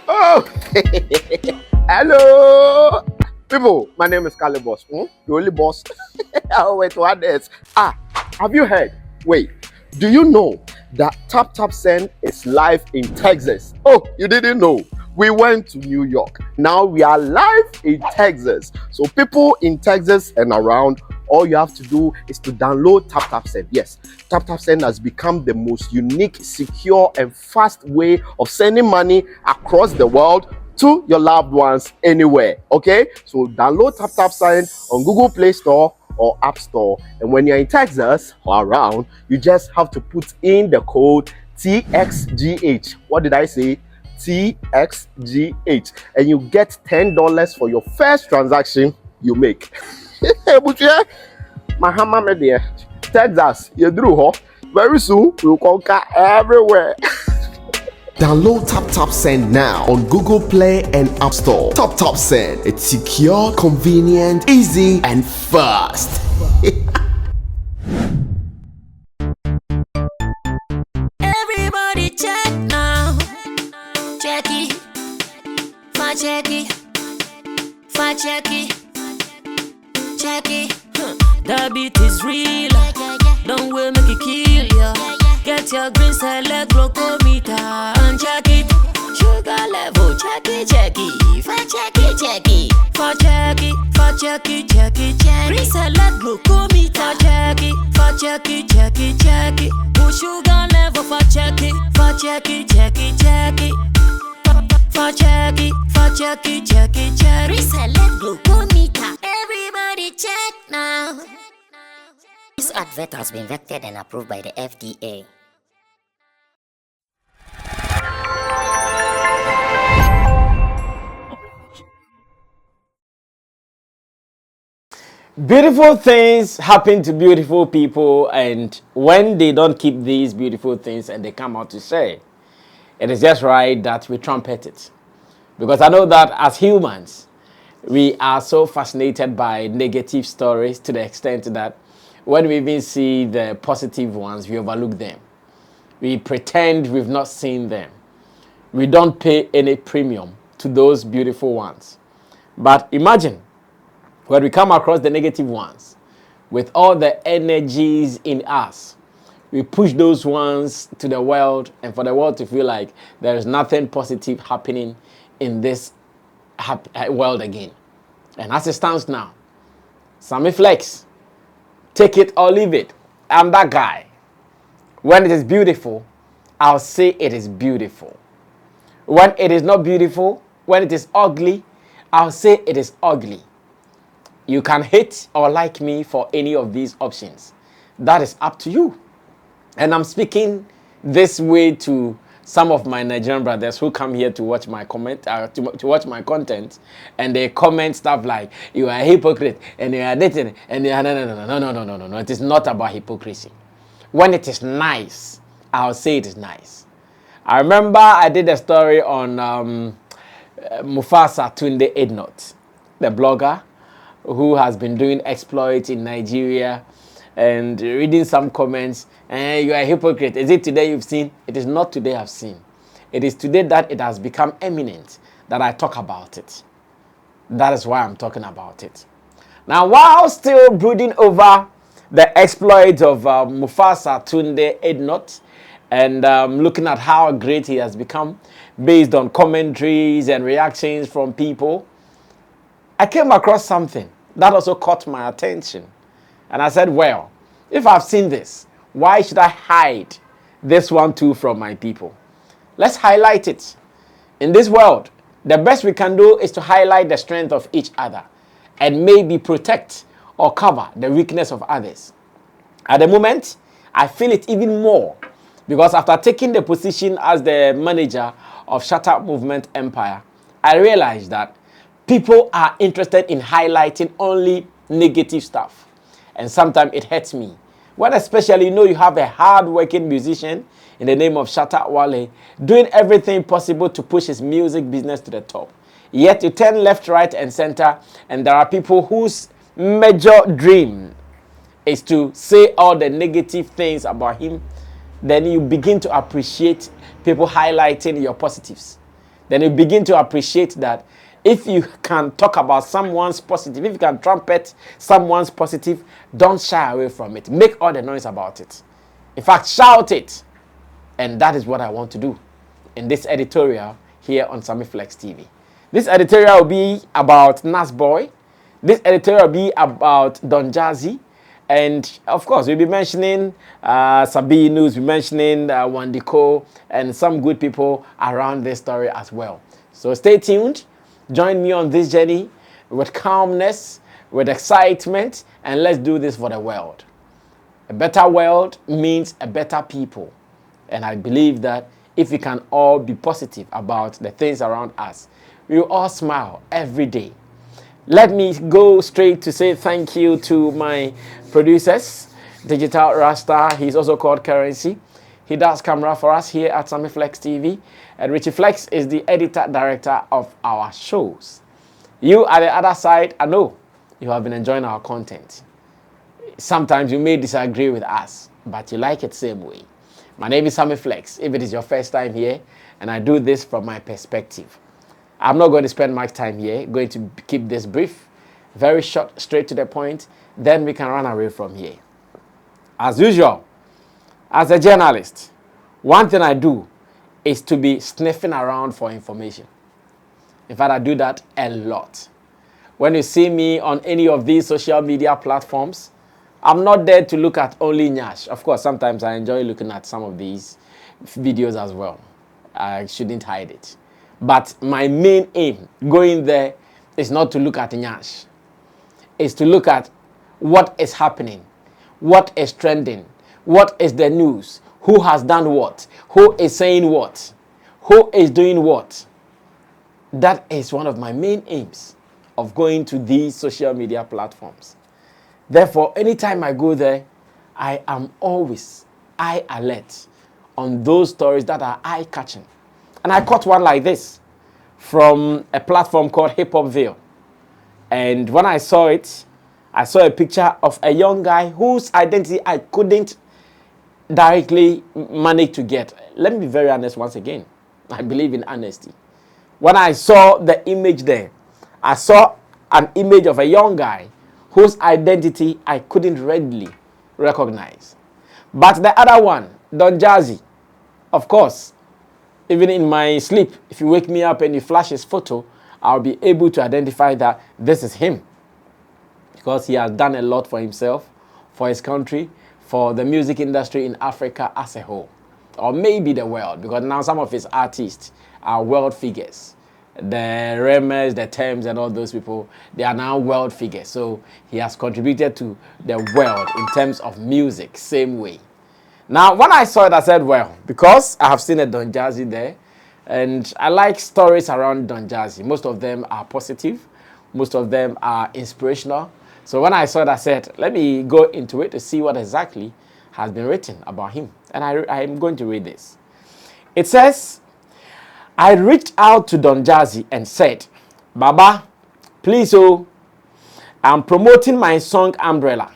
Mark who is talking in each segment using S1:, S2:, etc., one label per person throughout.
S1: Oh, hello, people. My name is Kale Boss. The only boss. Oh, wait, what else? Have you heard? Wait, do you know that Tap Tap Send is live in Texas? Oh, you didn't know? We went to New York. Now we are live in Texas. So people in Texas and around, all you have to do is to download Tap Tap Send. Yes, Tap Tap Send has become the most unique, secure, and fast way of sending money across the world to your loved ones anywhere. Okay, so download Tap Tap Send on Google Play Store or App Store, and when you're in Texas or around, you just have to put in the code TXGH. What did I say? TXGH, and you get $10 for your first transaction you make. Mahama media, Texas, you drew ho. Very soon we'll conquer everywhere. Download Tap Tap Send now on Google Play and App Store. Tap Tap Send. It's secure, convenient, easy, and fast.
S2: Everybody check now. Check it. Fa check it. Fa check it. Check it. The beat is real. Don't will make it kill ya. Get your green select glucometer and check it. Sugar level, check it, check it. Fa check it, check it. Fa check it, fa check it, check it, check it. Green select glucometer, check it. Fa check it, check it, check it. Put sugar level, fa check it. Fa check it, check it, check it. Fa check it, fa check it, check it, check it. Green select glucometer. Everybody check now. This advert has been vetted and approved by the FDA.
S3: Beautiful things happen to beautiful people, and when they don't keep these beautiful things and they come out to say, it is just right that we trumpet it. Because I know that as humans, we are so fascinated by negative stories to the extent that when we even see the positive ones, we overlook them. We pretend we've not seen them. We don't pay any premium to those beautiful ones. But imagine when we come across the negative ones, with all the energies in us, we push those ones to the world, and for the world to feel like there is nothing positive happening in this world again. And as it stands now, Sammy Flex, take it or leave it. I'm that guy. When it is beautiful, I'll say it is beautiful. When it is not beautiful, when it is ugly, I'll say it is ugly. You can hate or like me for any of these options. That is up to you. And I'm speaking this way to some of my Nigerian brothers who come here to watch my to watch my content, and they comment stuff like, you are a hypocrite and you are dating, and you are no. It is not about hypocrisy. When it is nice, I'll say it is nice. I remember I did a story on Mufasa Tunde Ednot, the blogger who has been doing exploits in Nigeria, and reading some comments, and you are a hypocrite. Is it today you've seen? It is not today I've seen. It is today that it has become eminent that I talk about it. That is why I'm talking about it. Now, while still brooding over the exploits of Mufasa Tunde Ednot, and looking at how great he has become based on commentaries and reactions from people, I came across something that also caught my attention. And I said, well, if I've seen this, why should I hide this one too from my people? Let's highlight it. In this world, the best we can do is to highlight the strength of each other and maybe protect or cover the weakness of others. At the moment, I feel it even more because after taking the position as the manager of Shut Up Movement Empire, I realized that people are interested in highlighting only negative stuff. And sometimes it hurts me. When especially you have a hard-working musician in the name of Shatta Wale doing everything possible to push his music business to the top. Yet you turn left, right, and center, and there are people whose major dream is to say all the negative things about him. Then you begin to appreciate people highlighting your positives. then you begin to appreciate that if you can talk about someone's positive, if you can trumpet someone's positive, don't shy away from it. Make all the noise about it. In fact, shout it. And that is what I want to do in this editorial here on Sammy Flex TV. This editorial will be about Nas Boy. This editorial will be about Don Jazzy. And of course, we'll be mentioning Sabi News, we'll be mentioning Wandiko, and some good people around this story as well. So stay tuned. Join me on this journey with calmness, with excitement, and let's do this for the world. A better world means a better people. And I believe that if we can all be positive about the things around us, we will all smile every day. Let me go straight to say thank you to my producers, Digital Rasta. He's also called Currency. He does camera for us here at Sammy Flex TV. And Richie Flex is the editor-director of our shows. You at the other side, I know you have been enjoying our content. Sometimes you may disagree with us, but you like it same way. My name is Sammy Flex. If it is your first time here, and I do this from my perspective. I'm not going to spend much time here. Going to keep this brief, very short, straight to the point. Then we can run away from here. As usual, as a journalist, one thing I do is to be sniffing around for information. In fact, I do that a lot. When you see me on any of these social media platforms, I'm not there to look at only Nyash. Of course, sometimes I enjoy looking at some of these videos as well. I shouldn't hide it. But my main aim going there is not to look at Nyash. It's to look at what is happening, what is trending, what is the news, who has done what, who is saying what, who is doing what. That is one of my main aims of going to these social media platforms. Therefore, anytime I go there, I am always eye alert on those stories that are eye-catching. And I caught one like this from a platform called Hip Hop Ville. And when I saw it, I saw a picture of a young guy whose identity I couldn't directly manage to get. Let me be very honest once again. I believe in honesty. When I saw the image there, I saw an image of a young guy whose identity I couldn't readily recognize. But the other one, Don Jazzy, of course, even in my sleep, if you wake me up and you flash his photo, I'll be able to identify that this is him. Because he has done a lot for himself, for his country, for the music industry in Africa as a whole. Or maybe the world, because now some of his artists are world figures. The Remes, the Thames, and all those people, they are now world figures. So he has contributed to the world in terms of music, same way. Now, when I saw it, I said, well, because I have seen a Don Jazzy there, and I like stories around Don Jazzy. Most of them are positive. Most of them are inspirational. So when I saw it, I said, let me go into it to see what exactly has been written about him. And I am going to read this. It says, I reached out to Don Jazzy and said, Baba, please, I'm promoting my song Umbrella,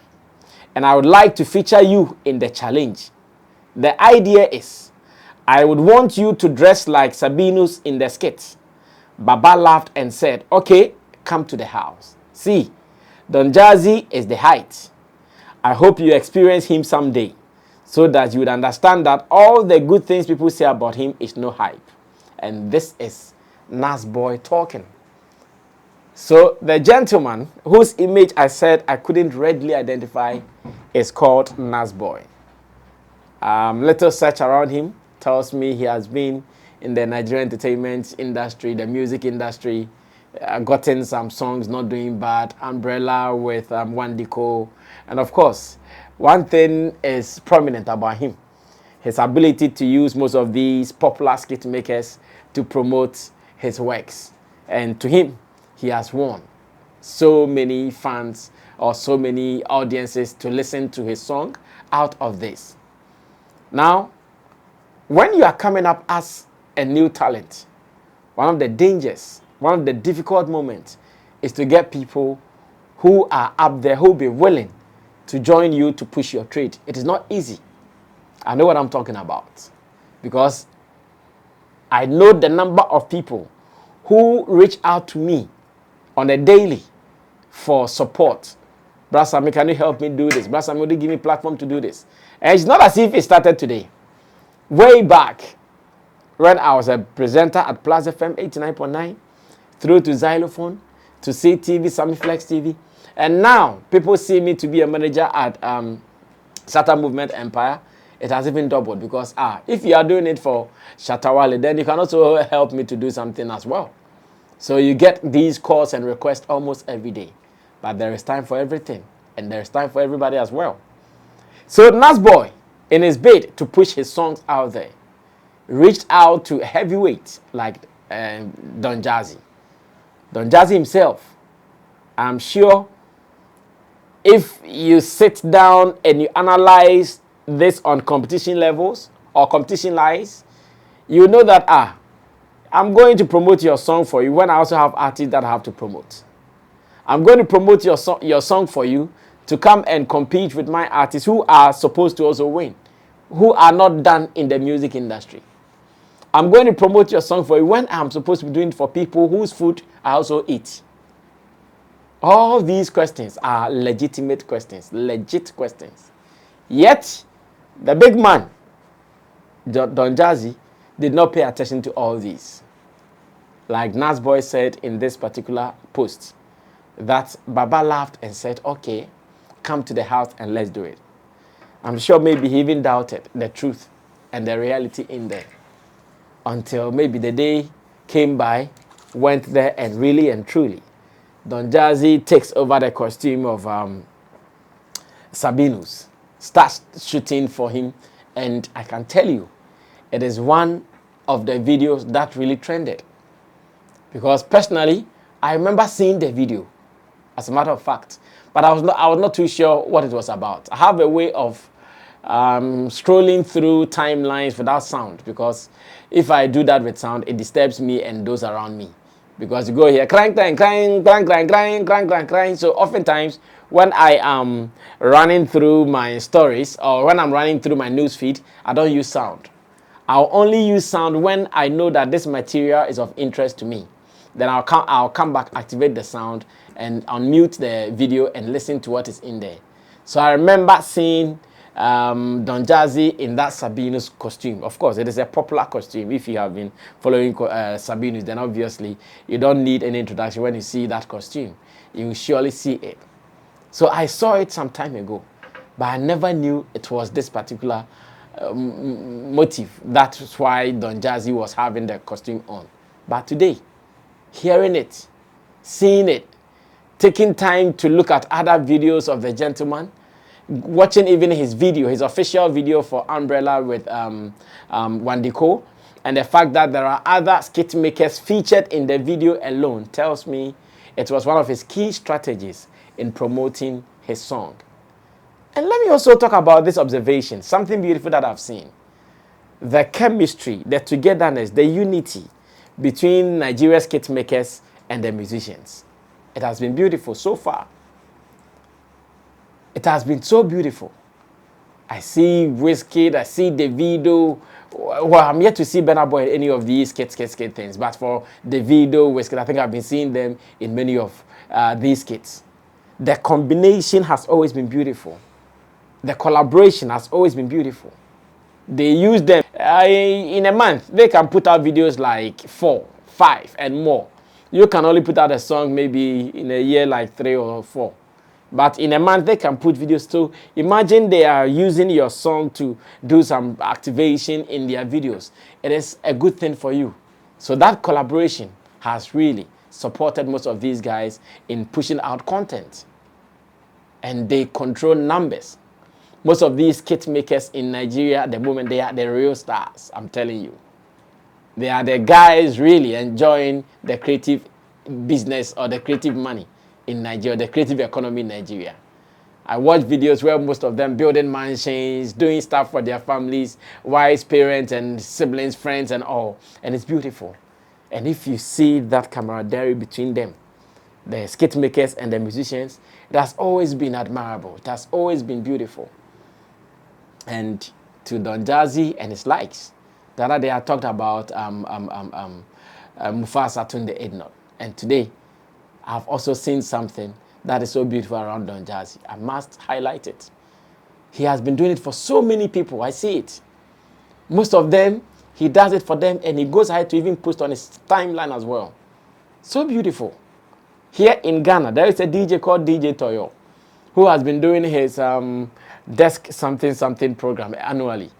S3: and I would like to feature you in the challenge. The idea is, I would want you to dress like Sabinus in the skit. Baba laughed and said, okay, come to the house. See, Don Jazzy is the height. I hope you experience him someday, so that you would understand that all the good things people say about him is no hype. And this is Nas Boy talking. So the gentleman whose image I said I couldn't readily identify is called Nas Boy. Little search around him tells me he has been in the Nigerian entertainment industry, the music industry, gotten some songs not doing bad, Umbrella with Wandiko. And of course, one thing is prominent about him. His ability to use most of these popular skit makers to promote his works. And to him, he has won so many fans or so many audiences to listen to his song out of this. Now, when you are coming up as a new talent, one of the dangers, one of the difficult moments is to get people who are up there, who will be willing to join you to push your trade. It is not easy. I know what I'm talking about. Because I know the number of people who reach out to me on a daily for support. Brother Sammy, can you help me do this? Brother Sammy, will you give me a platform to do this? And it's not as if it started today. Way back, when I was a presenter at Plus FM 89.9, through to Xylophone, to CTV, Sammy Flex TV. And now, people see me to be a manager at Shatter Movement Empire. It has even doubled because, if you are doing it for Shatawale, then you can also help me to do something as well. So you get these calls and requests almost every day. But there is time for everything. And there is time for everybody as well. So Nasboy, in his bid to push his songs out there, reached out to heavyweights like Don Jazzy. Don Jazzy himself, I'm sure if you sit down and you analyze this on competition levels or competition lies, you know that, I'm going to promote your song for you when I also have artists that I have to promote. I'm going to promote your song for you to come and compete with my artists who are supposed to also win, who are not done in the music industry. I'm going to promote your song for you when I'm supposed to be doing it for people whose food I also eat. All these questions are legitimate questions, legit questions. Yet, the big man, Don Jazzy, did not pay attention to all these. Like Nasboy said in this particular post, that Baba laughed and said, okay, come to the house and let's do it. I'm sure maybe he even doubted the truth and the reality in there. Until maybe the day came by, went there, and really and truly, Don Jazzy takes over the costume of Sabinus, starts shooting for him, and I can tell you, it is one of the videos that really trended. Because personally, I remember seeing the video, as a matter of fact, but I was not too sure what it was about. I have a way of scrolling through timelines without sound, because if I do that with sound, it disturbs me and those around me. Because you go here, clang, clang, clang, clang, clang, clang, clang, clang, clang. So oftentimes, when I am running through my stories or when I'm running through my news feed, I don't use sound. I'll only use sound when I know that this material is of interest to me. Then I'll come back, activate the sound, and unmute the video and listen to what is in there. So I remember seeing Don Jazzy in that Sabinus costume. Of course, it is a popular costume. If you have been following Sabinus, then obviously you don't need any introduction. When you see that costume, you will surely see it. So I saw it some time ago, but I never knew it was this particular motive. That's why Don Jazzy was having the costume on. But today, hearing it, seeing it, taking time to look at other videos of the gentleman, watching even his video, his official video for Umbrella with Wandiko, and the fact that there are other skit makers featured in the video alone tells me it was one of his key strategies in promoting his song. And let me also talk about this observation, something beautiful that I've seen. The chemistry, the togetherness, the unity between Nigeria's skit makers and the musicians. It has been beautiful so far. It has been so beautiful. I see Wizkid, I see Davido. Well, I'm yet to see Burna Boy in any of these skit things. But for Davido, Wizkid, I think I've been seeing them in many of these skits. The combination has always been beautiful. The collaboration has always been beautiful. They use them in a month. They can put out videos like 4, 5, and more. You can only put out a song maybe in a year like 3 or 4. But in a month, they can put videos too. Imagine they are using your song to do some activation in their videos. It is a good thing for you. So that collaboration has really supported most of these guys in pushing out content. And they control numbers. Most of these kit makers in Nigeria, at the moment, they are the real stars, I'm telling you. They are the guys really enjoying the creative business or the creative money in Nigeria, the creative economy in Nigeria. I watch videos where most of them building mansions, doing stuff for their families, wives, parents, and siblings, friends, and all. And it's beautiful. And if you see that camaraderie between them, the skit makers and the musicians, it has always been admirable. It has always been beautiful. And to Don Jazzy and his likes, The other day I talked about Mufasa Tunde Ednot. And today, I've also seen something that is so beautiful around Don Jazzy. I must highlight it. He has been doing it for so many people. I see it. Most of them, he does it for them, and he goes ahead to even post on his timeline as well. So beautiful. Here in Ghana, there is a DJ called DJ Toyo, who has been doing his desk something program annually,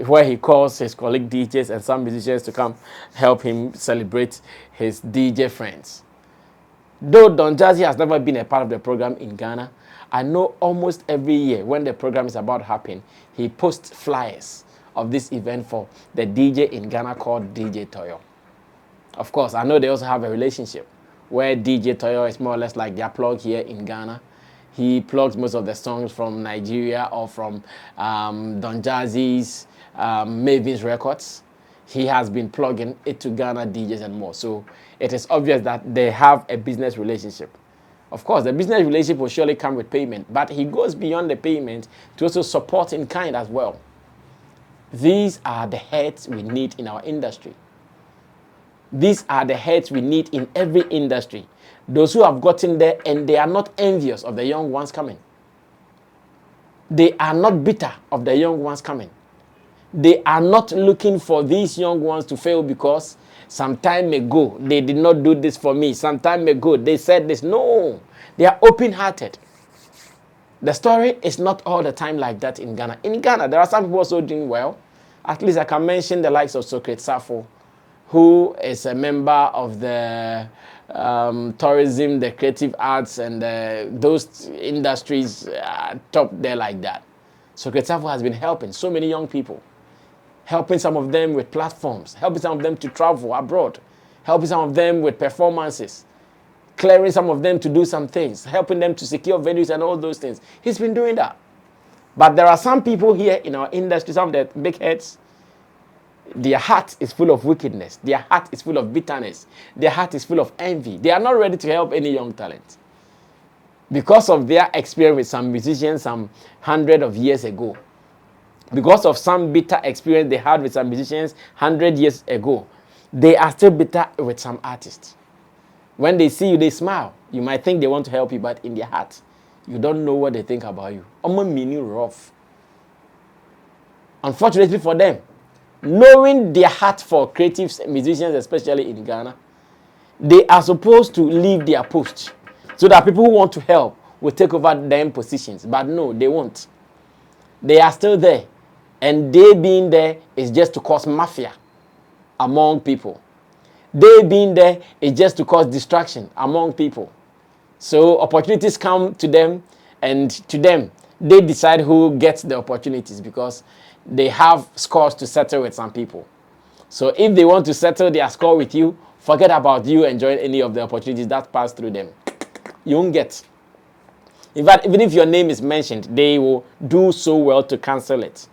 S3: where he calls his colleague DJs and some musicians to come help him celebrate his DJ friends. Though Don Jazzy has never been a part of the program in Ghana, I know almost every year when the program is about to happen, he posts flyers of this event for the DJ in Ghana called DJ Toyo. Of course, I know they also have a relationship where DJ Toyo is more or less like their plug here in Ghana. He plugs most of the songs from Nigeria or from Don Jazzy's Maven's Records. He has been plugging it to Ghana DJs and more. So it is obvious that they have a business relationship. Of course, the business relationship will surely come with payment, but he goes beyond the payment to also support in kind as well. These are the heads we need in our industry. These are the heads we need in every industry. Those who have gotten there and they are not envious of the young ones coming. They are not bitter of the young ones coming. They are not looking for these young ones to fail because some time ago they did not do this for me. Some time ago they said this. No, they are open-hearted. The story is not all the time like that in Ghana. In Ghana, there are some people also doing well. At least I can mention the likes of Socrates Safo, who is a member of the tourism, the creative arts, and those industries top there like that. Socrates Safo has been helping so many young people, helping some of them with platforms, helping some of them to travel abroad, helping some of them with performances, clearing some of them to do some things, helping them to secure venues and all those things. He's been doing that. But there are some people here in our industry, some of the big heads, their heart is full of wickedness. Their heart is full of bitterness. Their heart is full of envy. They are not ready to help any young talent. Because of their experience with some musicians some hundred of years ago, because of some bitter experience they had with some musicians 100 years ago, they are still bitter with some artists. When they see you, they smile. You might think they want to help you, but in their heart, you don't know what they think about you. Meaning rough. Unfortunately for them, knowing their heart for creative musicians, especially in Ghana, they are supposed to leave their post so that people who want to help will take over them positions. But no, they won't. They are still there. And they being there is just to cause mafia among people. They being there is just to cause distraction among people. So opportunities come to them, and to them, they decide who gets the opportunities because they have scores to settle with some people. So if they want to settle their score with you, forget about you enjoying any of the opportunities that pass through them. You won't get. In fact, even if your name is mentioned, they will do so well to cancel it.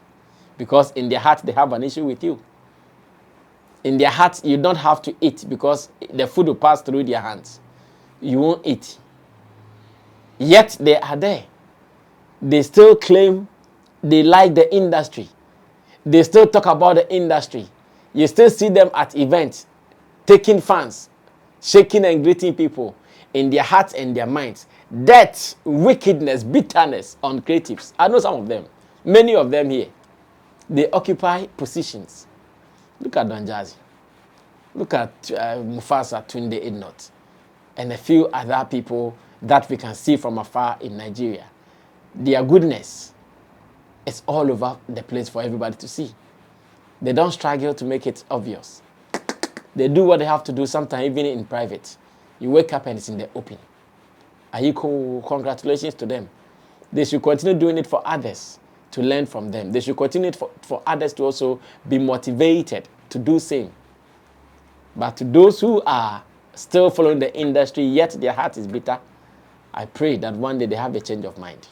S3: Because in their heart, they have an issue with you. In their heart, you don't have to eat because the food will pass through their hands. You won't eat. Yet they are there. They still claim they like the industry. They still talk about the industry. You still see them at events, taking fans, shaking and greeting people. In their hearts and their minds, death, wickedness, bitterness on creatives. I know some of them. Many of them here. They occupy positions. Look at Don Jazzy. Look at Mufasa Tunde Ednot. And a few other people that we can see from afar in Nigeria. Their goodness is all over the place for everybody to see. They don't struggle to make it obvious. They do what they have to do, sometimes even in private. You wake up and it's in the open. Are you cool? Congratulations to them. They should continue doing it for others to learn from them. They should continue it for others to also be motivated to do same. But to those who are still following the industry, yet their heart is bitter, I pray that one day they have a change of mind.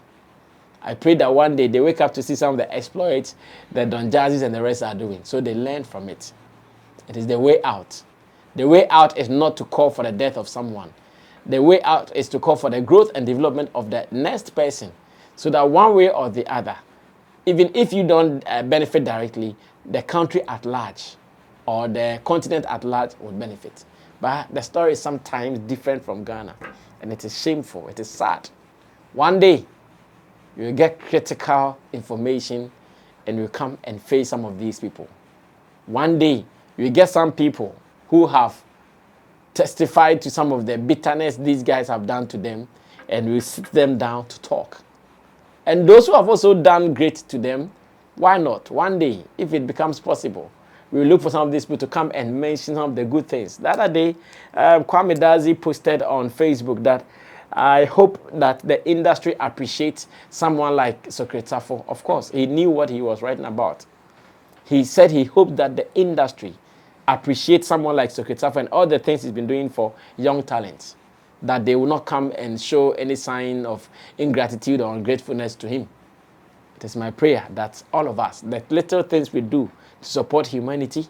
S3: I pray that one day they wake up to see some of the exploits that Don Jazzy and the rest are doing, so they learn from it. It is the way out. The way out is not to call for the death of someone. The way out is to call for the growth and development of the next person, so that one way or the other, even if you don't benefit directly, the country at large or the continent at large would benefit. But the story is sometimes different from Ghana, and it is shameful, it is sad. One day, you will get critical information and you come and face some of these people. One day, you will get some people who have testified to some of the bitterness these guys have done to them, and we sit them down to talk. And those who have also done great to them, why not? One day, if it becomes possible, we will look for some of these people to come and mention some of the good things. The other day, Kwame Jazzy posted on Facebook that I hope that the industry appreciates someone like Socrates. Of course, he knew what he was writing about. He said he hoped that the industry appreciates someone like Socrates and all the things he's been doing for young talents, that they will not come and show any sign of ingratitude or ungratefulness to him. It is my prayer that all of us, the little things we do to support humanity,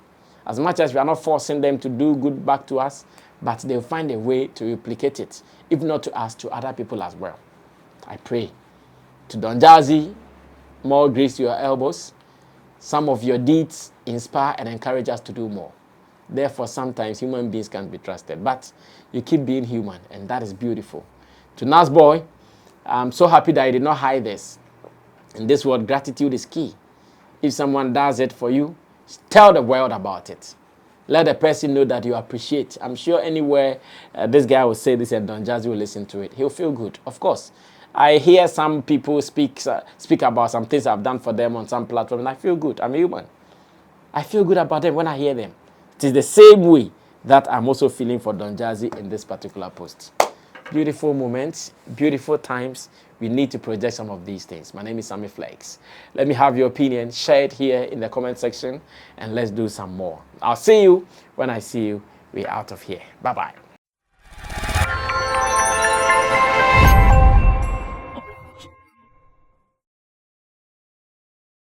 S3: as much as we are not forcing them to do good back to us, but they'll find a way to replicate it, if not to us, to other people as well. I pray. To Don Jazzy, more grace to your elbows. Some of your deeds inspire and encourage us to do more. Therefore, sometimes human beings can't be trusted, but you keep being human, and that is beautiful. To Nas Boy, I'm so happy that I did not hide this. In this world, gratitude is key. If someone does it for you, tell the world about it. Let the person know that you appreciate. I'm sure anywhere this guy will say this and Don Jazzy will listen to it, he'll feel good. Of course, I hear some people speak about some things I've done for them on some platform, and I feel good. I'm a human. I feel good about them when I hear them. It is the same way that I'm also feeling for Don Jazzy in this particular post. Beautiful moments, beautiful times. We need to project some of these things. My name is Sammy Flex. Let me have your opinion. Share it here in the comment section, and let's do some more. I'll see you when I see you. We're out of here. Bye-bye.